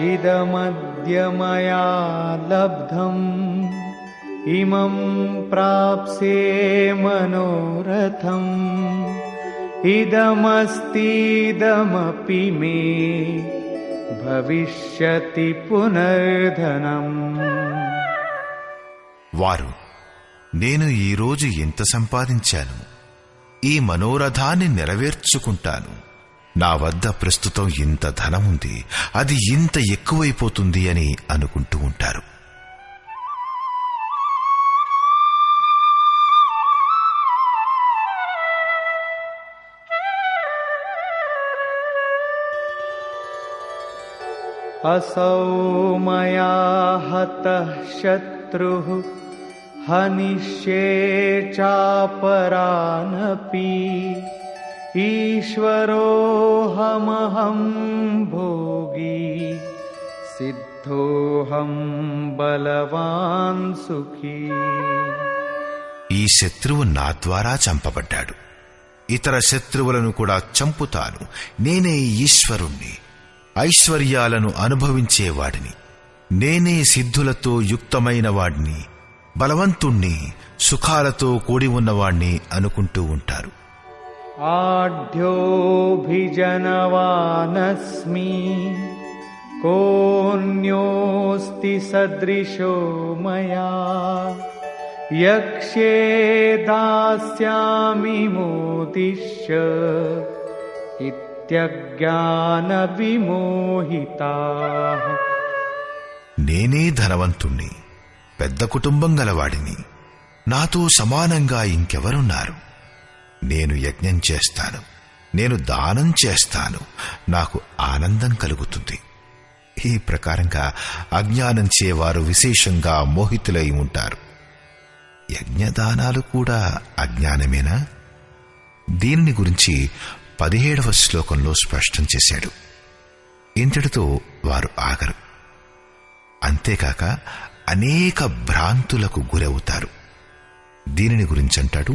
ఇదమద్య మయా లబ్ధం ఇమం ప్రాప్సే మనోరథం ఇదమస్తిదమపి మే భవిష్యతి పునర్ధనం. వారు, నేను ఈరోజు ఎంత సంపాదించాను, ఈ మనోరథాన్ని నెరవేర్చుకుంటాను, నా వద్ద ప్రస్తుతం ఇంత ధనముంది, అది ఇంత ఎక్కువైపోతుంది అని అనుకుంటూ ఉంటారు. అసౌ మయా హతః శత్రుః హనిష్యే చాపరానపి ఈశ్వరోహమహం భోగి సిద్ధోహం బలవాన్ సుఖీ. ఈ శత్రువు నా ద్వారా చంపబడ్డాడు, ఇతర శత్రువులను కూడా చంపుతాను. నేనే ఈశ్వరుణ్ణి, ఐశ్వర్యాలను అనుభవించేవాడిని, నేనే సిద్ధులతో యుక్తమైన వాడిని, బలవంతుణ్ణి, సుఖాలతో కూడి ఉన్నవాణ్ణి అనుకుంటూ ఉంటారు. ఆఢ్యోభిజనవానస్మి కోన్యోస్తి సదృశో మయా యక్ష్యే దాస్యామి మోదిష్య ఇత్యజ్ఞాన విమోహితాః. నేనే ధనవంతుణ్ణి, పెద్ద కుటుంబం గలవాడిని, నాతో సమానంగా ఇంకెవరున్నారు? నేను యజ్ఞం చేస్తాను, నేను దానం చేస్తాను, నాకు ఆనందం కలుగుతుంది. ఈ ప్రకారంగా అజ్ఞానం చేవారు విశేషంగా మోహితులై ఉంటారు. యజ్ఞదానాలు కూడా అజ్ఞానమేనా? దీనిని గురించి 17వ శ్లోకంలో స్పష్టం చేశాడు. ఇంతటితో వారు ఆగరు. అంతేకాక అనేక భ్రాంతులకు గురవుతారు. దీనిని గురించంటాడు,